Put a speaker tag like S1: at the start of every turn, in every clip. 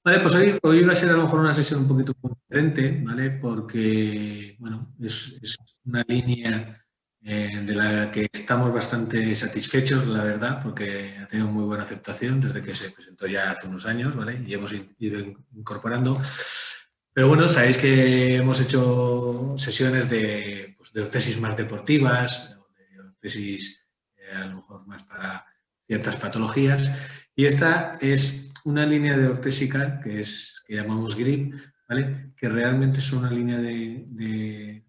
S1: Vale, pues hoy va a ser a lo mejor una sesión un poquito diferente, ¿vale? Porque, bueno, es una línea de la que estamos bastante satisfechos, la verdad, porque ha tenido muy buena aceptación desde que se presentó ya hace unos años, ¿vale? Y hemos ido incorporando. Pero bueno, sabéis que hemos hecho sesiones pues, de ortesis más deportivas, o de ortesis a lo mejor más para ciertas patologías. Y esta es una línea de ortésica que llamamos GRIP, ¿vale? Que realmente es una línea de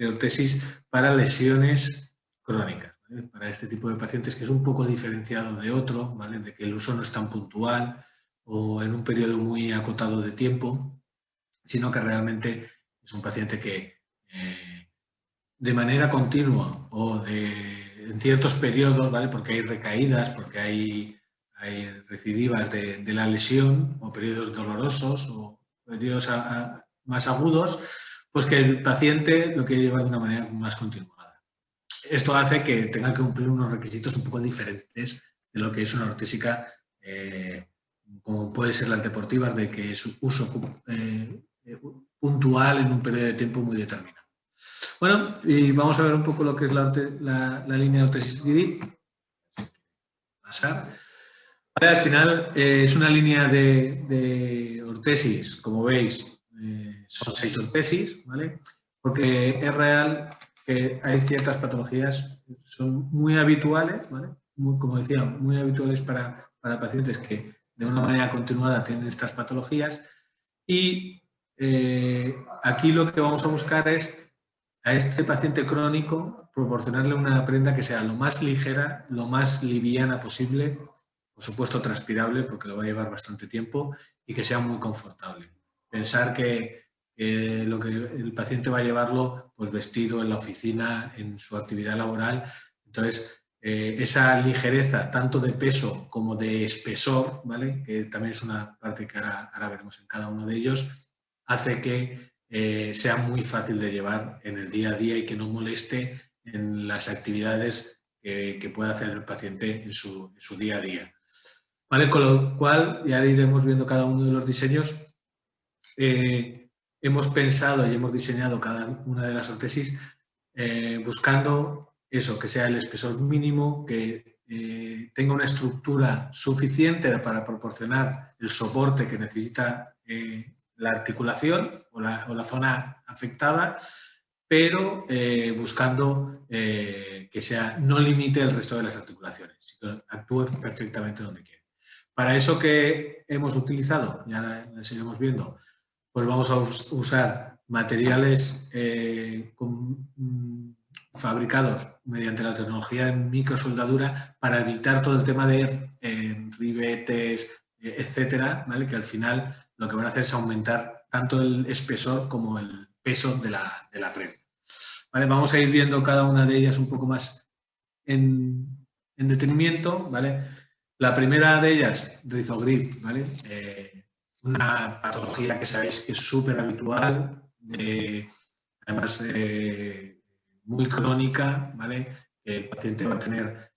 S1: ortesis para lesiones crónicas, ¿vale? Para este tipo de pacientes, que es un poco diferenciado de otro, ¿vale? De que el uso no es tan puntual o en un periodo muy acotado de tiempo, sino que realmente es un paciente que de manera continua o en ciertos periodos, ¿vale? Porque hay recaídas, porque hay recidivas de la lesión o periodos dolorosos o periodos más agudos, pues que el paciente lo quiere llevar de una manera más continuada. Esto hace que tenga que cumplir unos requisitos un poco diferentes de lo que es una ortésica, como puede ser las deportivas, de que es uso puntual en un periodo de tiempo muy determinado. Bueno, y vamos a ver un poco lo que es la línea de ortesis GRIP. Pasar. Vale, al final es una línea de ortesis, como veis, son 6 ortesis, ¿vale? Porque es real que hay ciertas patologías que son muy habituales, ¿vale? Como decía, muy habituales para pacientes que de una manera continuada tienen estas patologías. Y aquí lo que vamos a buscar es a este paciente crónico proporcionarle una prenda que sea lo más ligera, lo más liviana posible, por supuesto transpirable porque lo va a llevar bastante tiempo, y que sea muy confortable. Pensar que lo que el paciente va a llevarlo pues vestido en la oficina, en su actividad laboral. Entonces, esa ligereza tanto de peso como de espesor, ¿vale? Que también es una parte que ahora veremos en cada uno de ellos, hace que sea muy fácil de llevar en el día a día y que no moleste en las actividades que pueda hacer el paciente en su día a día. ¿Vale? Con lo cual, ya iremos viendo cada uno de los diseños. Hemos pensado y hemos diseñado cada una de las ortesis buscando eso, que sea el espesor mínimo, que tenga una estructura suficiente para proporcionar el soporte que necesita la articulación o la zona afectada, pero buscando que no limite el resto de las articulaciones, sino actúe perfectamente donde quiere. Para eso que hemos utilizado, ya las iremos viendo, pues vamos a usar materiales fabricados mediante la tecnología de microsoldadura para evitar todo el tema de ribetes, etcétera, ¿vale? Que al final lo que van a hacer es aumentar tanto el espesor como el peso de la prenda. ¿Vale? Vamos a ir viendo cada una de ellas un poco más en detenimiento, ¿vale? La primera de ellas, rizogrip, ¿vale? Una patología que sabéis que es súper habitual, además muy crónica, ¿vale? El paciente va a tener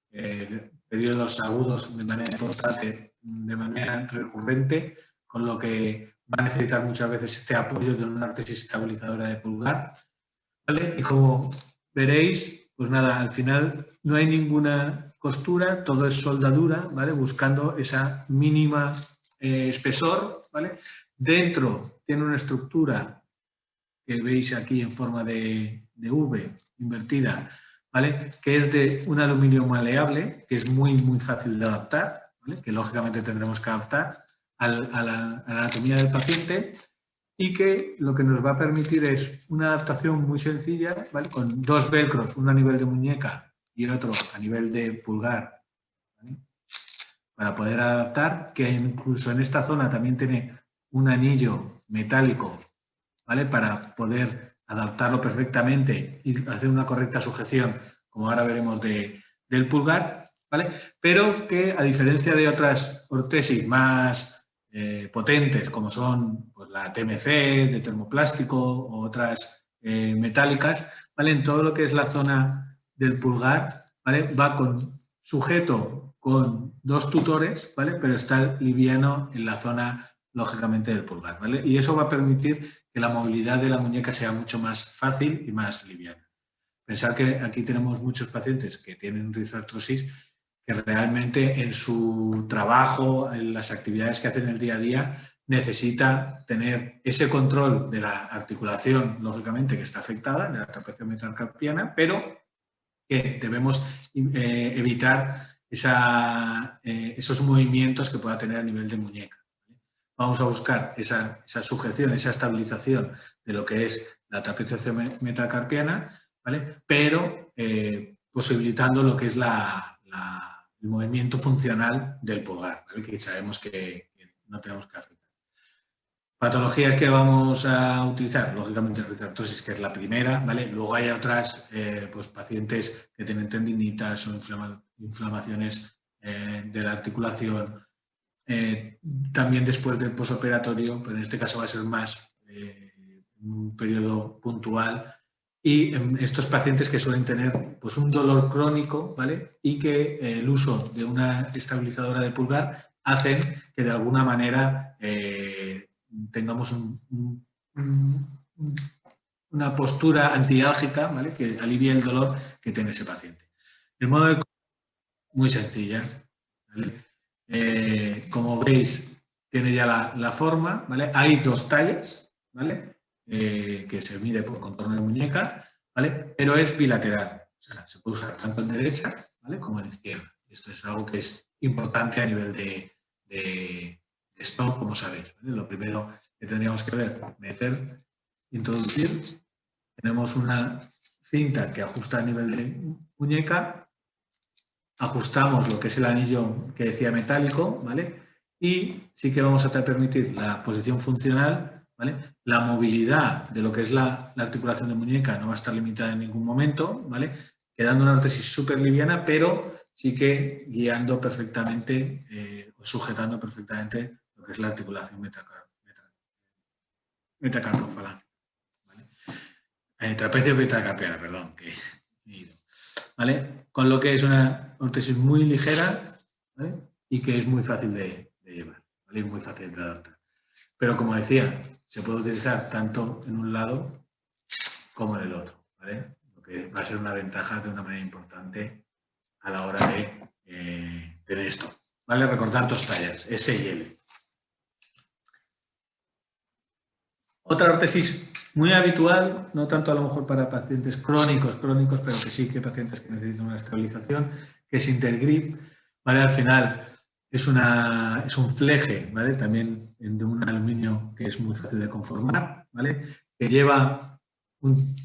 S1: periodos agudos de manera importante, de manera recurrente, con lo que va a necesitar muchas veces este apoyo de una ortesis estabilizadora de pulgar, ¿vale? Y como veréis, pues nada, al final no hay ninguna costura, todo es soldadura, ¿vale? Buscando esa mínima espesor, ¿vale? Dentro tiene una estructura que veis aquí en forma de V invertida, ¿vale? Que es de un aluminio maleable, que es muy fácil de adaptar, ¿vale? Que lógicamente tendremos que adaptar a la anatomía del paciente, y que lo que nos va a permitir es una adaptación muy sencilla, ¿vale? Con dos velcros, uno a nivel de muñeca y el otro a nivel de pulgar, ¿vale? Para poder adaptar, que incluso en esta zona también tiene un anillo metálico, ¿vale? Para poder adaptarlo perfectamente y hacer una correcta sujeción, como ahora veremos del pulgar, ¿vale? Pero que, a diferencia de otras ortesis más potentes, como son pues, la TMC, de termoplástico, o otras metálicas, ¿vale? En todo lo que es la zona del pulgar, ¿vale? Va sujeto con dos tutores, ¿vale? Pero está liviano en la zona lógicamente, del pulgar, ¿vale? Y eso va a permitir que la movilidad de la muñeca sea mucho más fácil y más liviana. Pensar que aquí tenemos muchos pacientes que tienen rizoartrosis que realmente en su trabajo, en las actividades que hacen el día a día, necesita tener ese control de la articulación, lógicamente, que está afectada, de la trapecio metacarpiana, pero que debemos evitar esos movimientos que pueda tener a nivel de muñeca. Vamos a buscar esa sujeción, esa estabilización de lo que es la trapecio metacarpiana, ¿vale? Pero posibilitando lo que es el movimiento funcional del pulgar, ¿vale? Que sabemos que no tenemos que afectar. Patologías que vamos a utilizar, lógicamente, rizoartrosis, que es la primera, ¿vale? Luego hay otras, pues pacientes que tienen tendinitas o inflamaciones de la articulación, también después del posoperatorio, pero en este caso va a ser más un periodo puntual, y en estos pacientes que suelen tener pues, un dolor crónico, ¿vale? Y que el uso de una estabilizadora de pulgar hacen que de alguna manera tengamos una postura antiálgica, ¿vale? Que alivie el dolor que tiene ese paciente. El modo de muy sencilla, ¿vale? Como veis, tiene ya la forma, ¿vale? Hay dos tallas, ¿vale? Que se mide por contorno de muñeca, ¿vale? Pero es bilateral, o sea, se puede usar tanto en derecha, ¿vale? Como en izquierda. Esto es algo que es importante a nivel de stop, como sabéis, ¿vale? Lo primero que tendríamos que ver, meter, introducir. Tenemos una cinta que ajusta a nivel de muñeca. Ajustamos lo que es el anillo que decía metálico, ¿vale? Y sí que vamos a permitir la posición funcional, ¿vale? La movilidad de lo que es la articulación de muñeca no va a estar limitada en ningún momento, ¿vale? Quedando una ortesis súper liviana, pero sí que guiando perfectamente, sujetando perfectamente lo que es la articulación metacarpofalángica, ¿vale? Trapecio metacarpiana, perdón, que he ido. ¿Vale? Con lo que es una ortesis muy ligera, ¿vale? Y que es muy fácil de llevar, ¿vale? Y muy fácil de adaptar. Pero como decía, se puede utilizar tanto en un lado como en el otro, ¿vale? Lo que va a ser una ventaja de una manera importante a la hora de tener esto, ¿vale? Recordar dos tallas, S y L. Otra ortesis muy habitual, no tanto a lo mejor para pacientes crónicos, pero que sí que pacientes que necesitan una estabilización, que es Intergrip, ¿vale? Al final es un fleje, ¿vale? También de un aluminio que es muy fácil de conformar, ¿vale? Que lleva un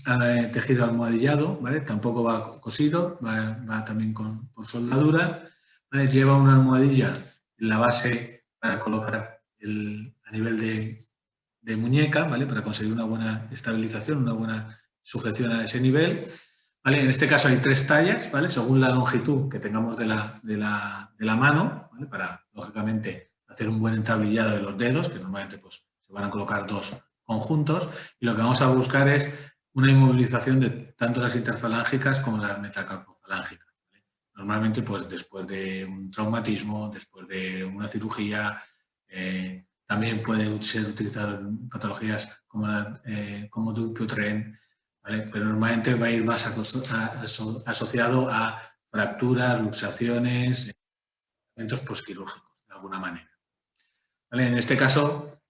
S1: tejido almohadillado, ¿vale? Tampoco va cosido, va también con soldadura, ¿vale? Lleva una almohadilla en la base para colocar a nivel de muñeca, ¿vale? Para conseguir una buena estabilización, una buena sujeción a ese nivel, ¿vale? En este caso hay tres tallas, ¿vale? Según la longitud que tengamos de la mano, ¿vale? Para, lógicamente, hacer un buen entablillado de los dedos, que normalmente pues, se van a colocar dos conjuntos, y lo que vamos a buscar es una inmovilización de tanto las interfalángicas como las metacarpofalángicas, ¿vale? Normalmente, pues después de un traumatismo, después de una cirugía, también puede ser utilizado en patologías como Dupuytren, ¿vale? Pero normalmente va a ir más asociado a fracturas, luxaciones, eventos postquirúrgicos, de alguna manera, ¿vale? En este caso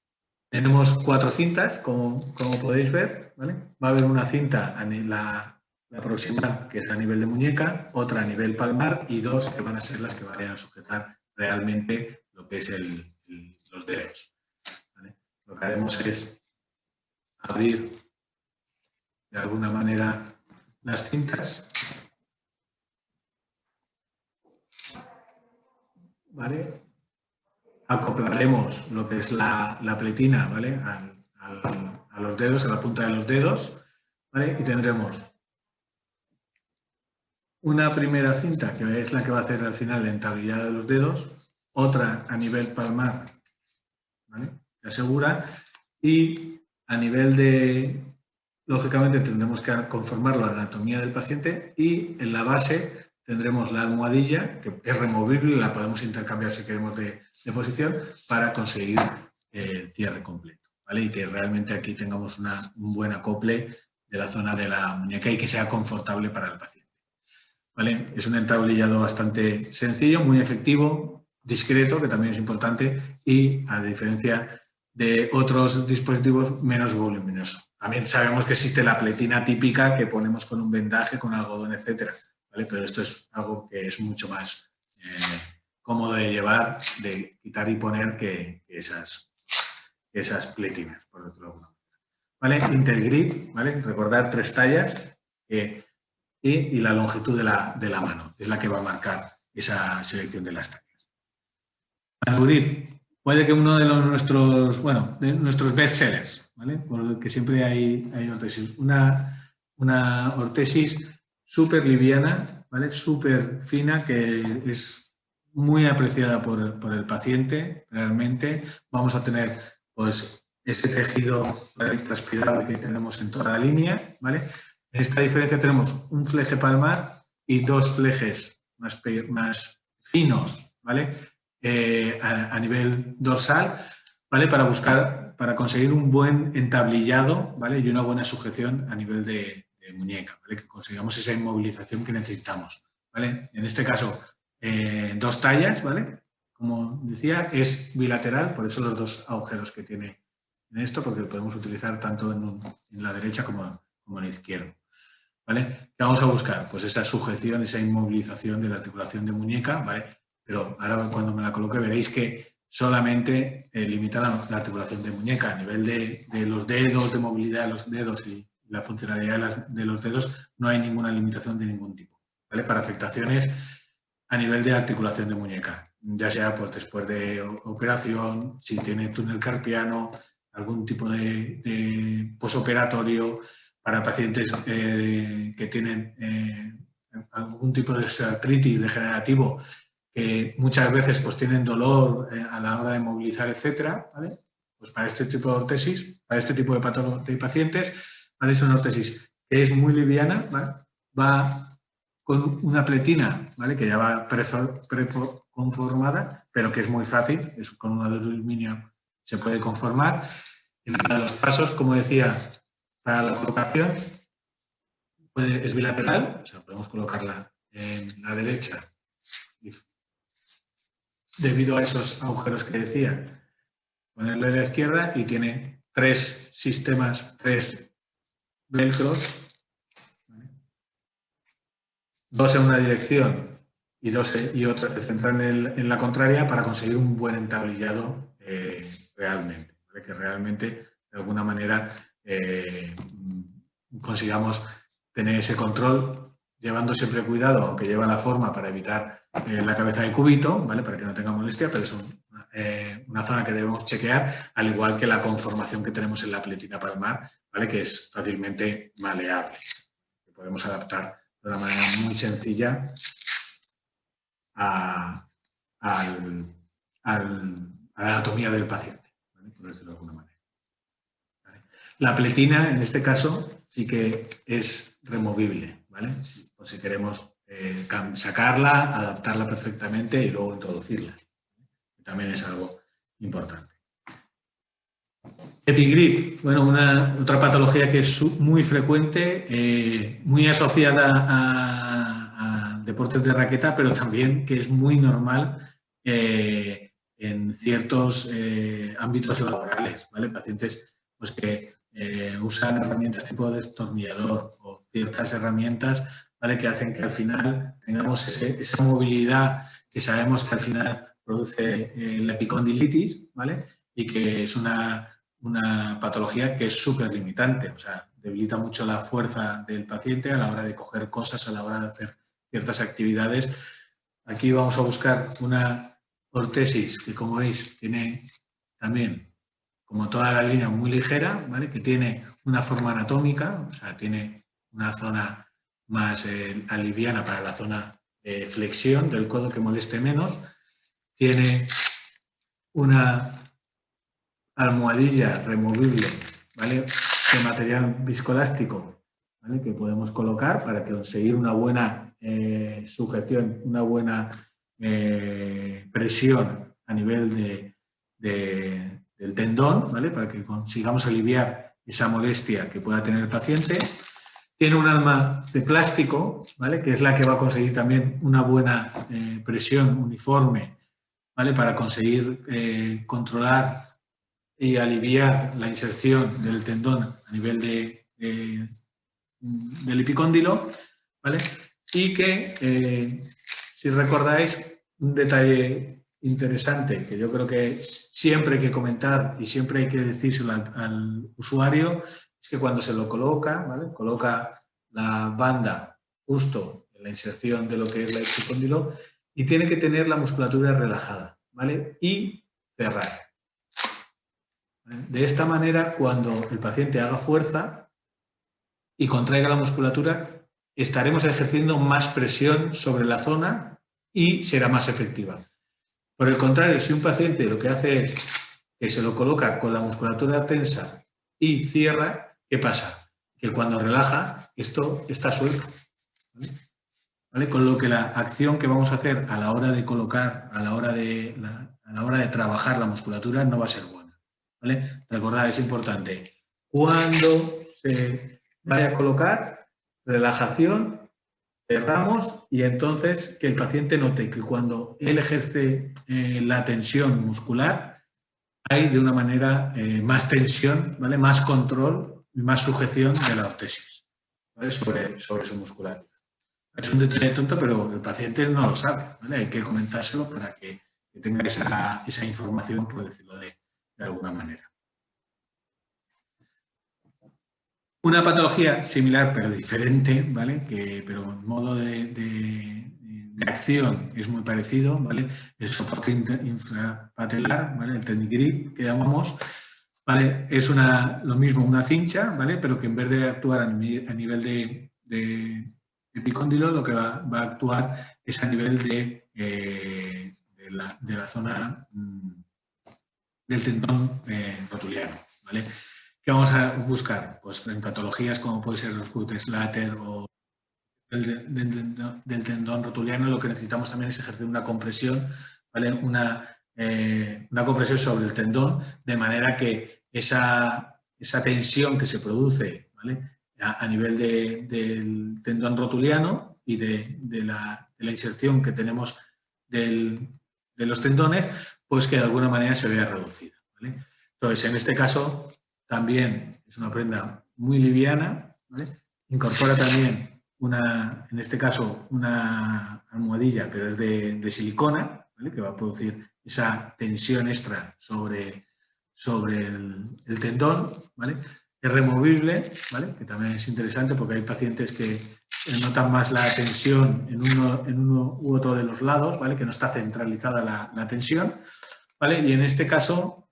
S1: tenemos 4 cintas, como podéis ver, ¿vale? Va a haber una cinta, la proximal, que es a nivel de muñeca, otra a nivel palmar y 2 que van a ser las que vayan a sujetar realmente lo que es los dedos, ¿vale? Lo que haremos es abrir de alguna manera las cintas, ¿vale? Acoplaremos lo que es la pletina, ¿vale? A los dedos, a la punta de los dedos, ¿vale? Y tendremos una primera cinta, que es la que va a hacer al final el entablillado de los dedos, otra a nivel palmar, ¿vale? Que asegura, y a nivel lógicamente tendremos que conformar la anatomía del paciente, y en la base tendremos la almohadilla, que es removible, la podemos intercambiar si queremos de posición, para conseguir cierre completo, ¿vale? Y que realmente aquí tengamos un buen acople de la zona de la muñeca y que sea confortable para el paciente, ¿vale? Es un entablillado bastante sencillo, muy efectivo, discreto, que también es importante, y a diferencia de otros dispositivos, menos voluminoso. También sabemos que existe la pletina típica que ponemos con un vendaje, con algodón, etcétera, ¿vale? Pero esto es algo que es mucho más cómodo de llevar, de quitar y poner que esas pletinas, por decirlo de alguna manera. ¿Vale? Intergrip, ¿vale? Recordar 3 tallas y la longitud de la mano, es la que va a marcar esa selección de las tallas. Manugrip, puede que uno de nuestros best sellers, ¿vale? Porque siempre hay ortesis. Una ortesis súper liviana, ¿vale? Súper fina, que es muy apreciada por el paciente, realmente. Vamos a tener, pues, ese tejido transpirable que tenemos en toda la línea, ¿vale? En esta diferencia tenemos un fleje palmar y 2 flejes más finos, ¿vale? A nivel dorsal, ¿vale? Para conseguir un buen entablillado, ¿vale? Y una buena sujeción a nivel de muñeca, ¿vale? Que consigamos esa inmovilización que necesitamos, ¿vale? En este caso, 2 tallas, ¿vale? Como decía, es bilateral, por eso los 2 agujeros que tiene en esto, porque lo podemos utilizar tanto en la derecha como en la izquierda, ¿vale? ¿Qué vamos a buscar? Pues esa sujeción, esa inmovilización de la articulación de muñeca, ¿vale? Pero ahora cuando me la coloque veréis que solamente limita la articulación de muñeca. A nivel de los dedos, de movilidad de los dedos y la funcionalidad de los dedos, no hay ninguna limitación de ningún tipo, ¿vale? Para afectaciones a nivel de articulación de muñeca, ya sea pues, después de operación, si tiene túnel carpiano, algún tipo de posoperatorio, para pacientes que tienen algún tipo de artritis degenerativo, que muchas veces pues, tienen dolor a la hora de movilizar, etcétera, ¿vale? Pues para este tipo de ortesis, para este tipo de pacientes, ¿vale? Es una ortesis que es muy liviana, ¿vale? Va con una pletina, ¿vale? Que ya va preconformada, pero que es muy fácil, es con una de aluminio se puede conformar. En los pasos, como decía, para la colocación es bilateral, o sea, podemos colocarla en la derecha debido a esos agujeros que decía, ponerla en la izquierda y tiene 3 sistemas, 3 velcros, ¿vale? 2 en una dirección y 2 y otra central en la contraria para conseguir un buen entablillado realmente, ¿vale? Que realmente de alguna manera consigamos tener ese control, llevando siempre cuidado, aunque lleva la forma para evitar la cabeza de cúbito, ¿vale? Para que no tenga molestia, pero es una zona que debemos chequear, al igual que la conformación que tenemos en la pletina palmar, ¿vale? Que es fácilmente maleable, que podemos adaptar de una manera muy sencilla a la anatomía del paciente, ¿vale? Por decirlo de alguna manera. ¿Vale? La pletina, en este caso, sí que es removible, ¿vale? Por si queremos sacarla, adaptarla perfectamente y luego introducirla. También es algo importante. Epigrip, bueno, otra patología que es muy frecuente, muy asociada a deportes de raqueta, pero también que es muy normal en ciertos ámbitos laborales, ¿vale? Pacientes pues, que usan herramientas tipo destornillador o ciertas herramientas, ¿vale? Que hacen que al final tengamos esa movilidad que sabemos que al final produce la epicondilitis, ¿vale? Y que es una patología que es súper limitante, o sea, debilita mucho la fuerza del paciente a la hora de coger cosas, a la hora de hacer ciertas actividades. Aquí vamos a buscar una ortesis que, como veis, tiene también, como toda la línea, muy ligera, ¿vale? Que tiene una forma anatómica, o sea, tiene una zona más aliviana para la zona de flexión del codo que moleste menos, tiene una almohadilla removible, ¿vale? De material viscoelástico, ¿vale? Que podemos colocar para conseguir una buena sujeción, una buena presión a nivel del tendón, ¿vale? Para que consigamos aliviar esa molestia que pueda tener el paciente. Tiene un alma de plástico, ¿vale? Que es la que va a conseguir también una buena presión uniforme, ¿vale? Para conseguir controlar y aliviar la inserción del tendón a nivel del epicóndilo, ¿vale? Y que, si recordáis, un detalle interesante que yo creo que siempre hay que comentar y siempre hay que decírselo al usuario, es que cuando se lo coloca, ¿vale? Coloca la banda justo en la inserción de lo que es el epicóndilo y tiene que tener la musculatura relajada, ¿vale? Y cerrar. De esta manera, cuando el paciente haga fuerza y contraiga la musculatura, estaremos ejerciendo más presión sobre la zona y será más efectiva. Por el contrario, si un paciente lo que hace es que se lo coloca con la musculatura tensa y cierra, ¿qué pasa? Que cuando relaja, esto está suelto, ¿vale? Con lo que la acción que vamos a hacer a la hora de colocar, a la hora de trabajar la musculatura, no va a ser buena, ¿vale? Recordad, es importante. Cuando se vaya a colocar, relajación, cerramos y entonces que el paciente note que cuando él ejerce la tensión muscular, hay de una manera más tensión, ¿vale? Más control y más sujeción de la ortesis, ¿vale? sobre su musculatura. Es un detalle tonto, pero el paciente no lo sabe, ¿vale? Hay que comentárselo para que tenga esa información, por decirlo de alguna manera. Una patología similar pero diferente, ¿vale? Pero en modo de acción es muy parecido, ¿vale? El soporte infrapatelar, ¿vale? El technic grip que llamamos, ¿vale? Es lo mismo, una cincha, ¿vale? Pero que en vez de actuar a nivel de epicóndilo, lo que va a actuar es a nivel de la zona del tendón rotuliano, ¿vale? ¿Qué vamos a buscar? Pues en patologías como puede ser los glúteos láter o del tendón rotuliano, lo que necesitamos también es ejercer una compresión, ¿vale? Una compresión sobre el tendón, de manera que esa tensión que se produce, ¿vale? a nivel del tendón rotuliano y de la inserción que tenemos de los tendones, pues que de alguna manera se vea reducida, ¿vale? Entonces, en este caso, también es una prenda muy liviana, ¿vale? Incorpora también en este caso, una almohadilla, pero es de silicona, ¿vale? Que va a producir esa tensión extra sobre el tendón, ¿vale? Es removible, ¿vale? Que también es interesante porque hay pacientes que notan más la tensión en uno u otro de los lados, ¿vale? Que no está centralizada la tensión, ¿vale? Y en este caso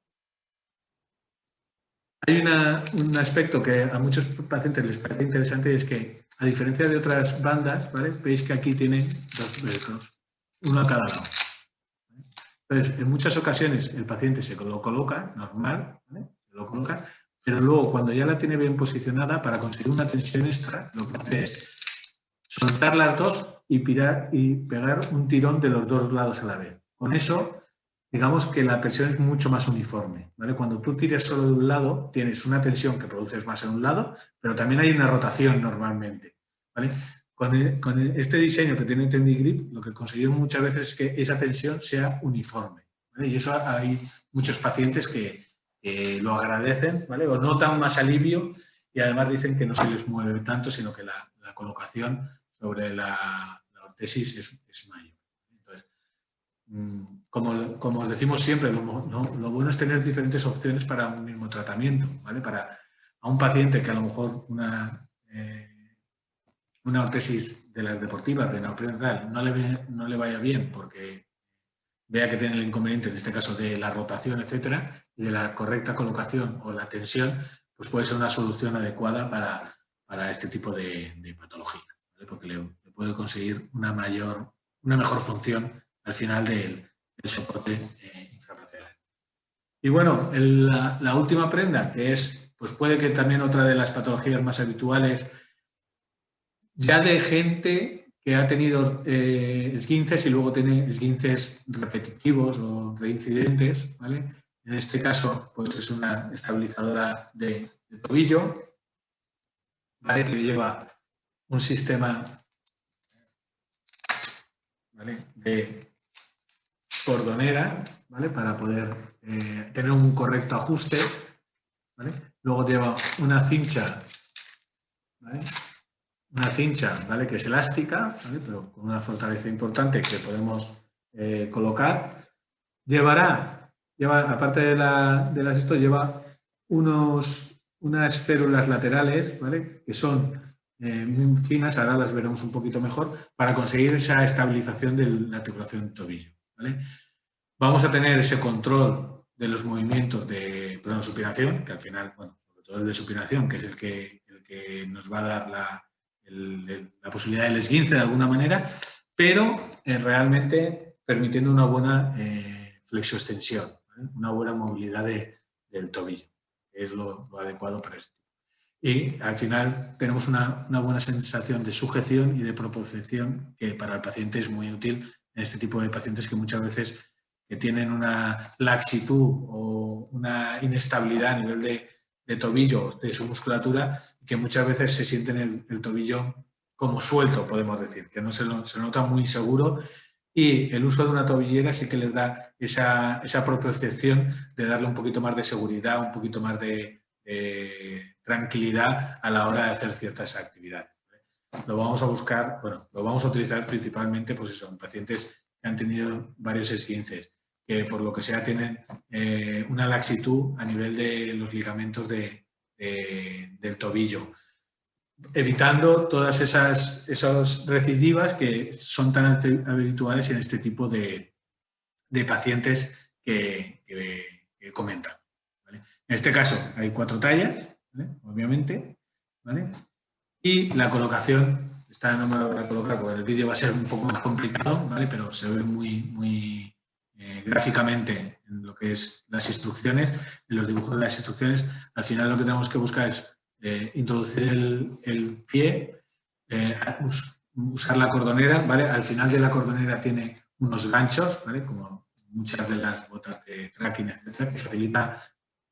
S1: hay un aspecto que a muchos pacientes les parece interesante y es que, a diferencia de otras bandas, ¿vale? Veis que aquí tienen dos velcros, uno a cada lado. Entonces, en muchas ocasiones el paciente se lo coloca normal, ¿vale? Se lo coloca, pero luego cuando ya la tiene bien posicionada, para conseguir una tensión extra, lo que hace es soltar las dos y pegar un tirón de los dos lados a la vez. Con eso, digamos que la presión es mucho más uniforme, ¿vale? Cuando tú tires solo de un lado, tienes una tensión que produces más en un lado, pero también hay una rotación normalmente, ¿vale? Con este diseño que tiene Technic Grip, lo que conseguimos muchas veces es que esa tensión sea uniforme, ¿vale? Y eso hay muchos pacientes que lo agradecen, ¿vale? O notan más alivio y además dicen que no se les mueve tanto, sino que la colocación sobre la ortesis es mayor. Entonces, como os decimos siempre, lo bueno es tener diferentes opciones para un mismo tratamiento, ¿vale? A un paciente que a lo mejor una ortesis de las deportivas, de neopreno tal, no le vaya bien porque vea que tiene el inconveniente, en este caso, de la rotación, etcétera, y de la correcta colocación o la tensión, pues puede ser una solución adecuada para este tipo de patología, ¿vale? Porque le puede conseguir una mejor función al final del soporte infrapatelar. Y bueno, la última prenda, que es, pues puede que también otra de las patologías más habituales, ya de gente que ha tenido esguinces y luego tiene esguinces repetitivos o reincidentes, ¿vale? En este caso, pues es una estabilizadora de tobillo, ¿vale? Que lleva un sistema, ¿vale?, de cordonera, ¿vale?, para poder tener un correcto ajuste, ¿vale? Luego lleva una cincha, ¿vale?, una cincha, ¿vale?, que es elástica, ¿vale?, pero con una fortaleza importante que podemos colocar. Lleva, aparte de las esto, lleva unas férulas laterales, ¿vale?, que son muy finas, ahora las veremos un poquito mejor, para conseguir esa estabilización de la articulación del tobillo, ¿vale? Vamos a tener ese control de los movimientos de supinación, que al final, bueno, sobre todo el de supinación, que es el que nos va a dar la posibilidad del esguince de alguna manera, pero realmente permitiendo una buena flexoextensión, ¿vale?, una buena movilidad del tobillo, que es lo adecuado para esto. Y al final tenemos una buena sensación de sujeción y de propulsión, que para el paciente es muy útil en este tipo de pacientes que muchas veces que tienen una laxitud o una inestabilidad a nivel de tobillo, de su musculatura, que muchas veces se sienten el tobillo como suelto, podemos decir, que no se nota muy seguro, y el uso de una tobillera sí que les da esa propiocepción de darle un poquito más de seguridad, un poquito más de tranquilidad a la hora de hacer ciertas actividades. Lo vamos a buscar, bueno, lo vamos a utilizar principalmente, pues eso, en pacientes que han tenido varios esguinces, que por lo que sea tienen una laxitud a nivel de los ligamentos del tobillo, evitando todas esas recidivas que son tan habituales en este tipo de pacientes que comentan, ¿vale? En este caso hay 4 tallas, ¿vale?, obviamente, ¿vale?, y la colocación, esta no me la voy a colocar porque el vídeo va a ser un poco más complicado, ¿vale?, pero se ve muy gráficamente en lo que es las instrucciones, en los dibujos de las instrucciones. Al final lo que tenemos que buscar es introducir el pie, usar la cordonera, ¿vale? Al final de la cordonera tiene unos ganchos, ¿vale?, como muchas de las botas de trekking, etcétera, que facilita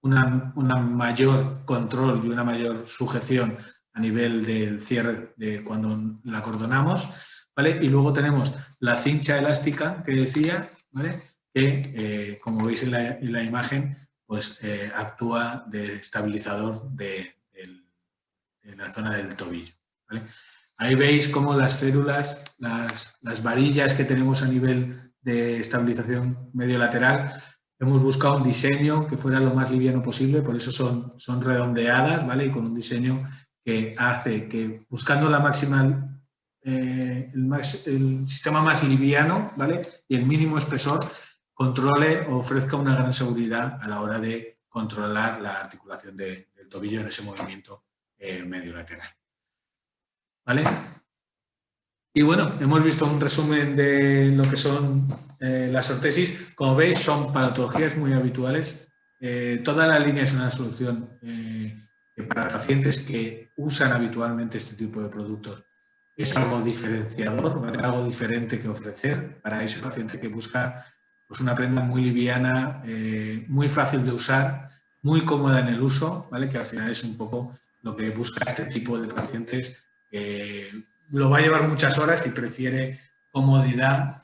S1: una mayor control y una mayor sujeción a nivel del cierre de cuando la acordonamos, ¿vale? Y luego tenemos la cincha elástica que decía, ¿vale?, que, como veis en la imagen, pues actúa de estabilizador de la zona del tobillo, ¿vale? Ahí veis cómo las férulas, las varillas que tenemos a nivel de estabilización medio-lateral, hemos buscado un diseño que fuera lo más liviano posible, por eso son redondeadas, ¿vale?, y con un diseño que hace que, buscando la máxima, el sistema más liviano, ¿vale?, y el mínimo espesor, controle o ofrezca una gran seguridad a la hora de controlar la articulación del tobillo en ese movimiento medio lateral, ¿vale? Y bueno, hemos visto un resumen de lo que son las ortesis. Como veis, son patologías muy habituales. Toda la línea es una solución para pacientes que usan habitualmente este tipo de productos. Es algo diferenciador, ¿vale?, algo diferente que ofrecer para ese paciente que busca, pues, una prenda muy liviana, muy fácil de usar, muy cómoda en el uso, ¿vale?, que al final es un poco lo que busca este tipo de pacientes. Lo va a llevar muchas horas y prefiere comodidad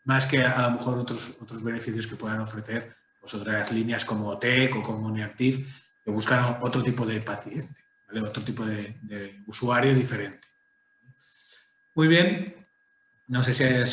S1: más que a lo mejor otros beneficios que puedan ofrecer, pues, otras líneas como TEC o como Neactive, que buscan otro tipo de paciente, ¿vale?, otro tipo de usuario diferente. Muy bien, no sé si hay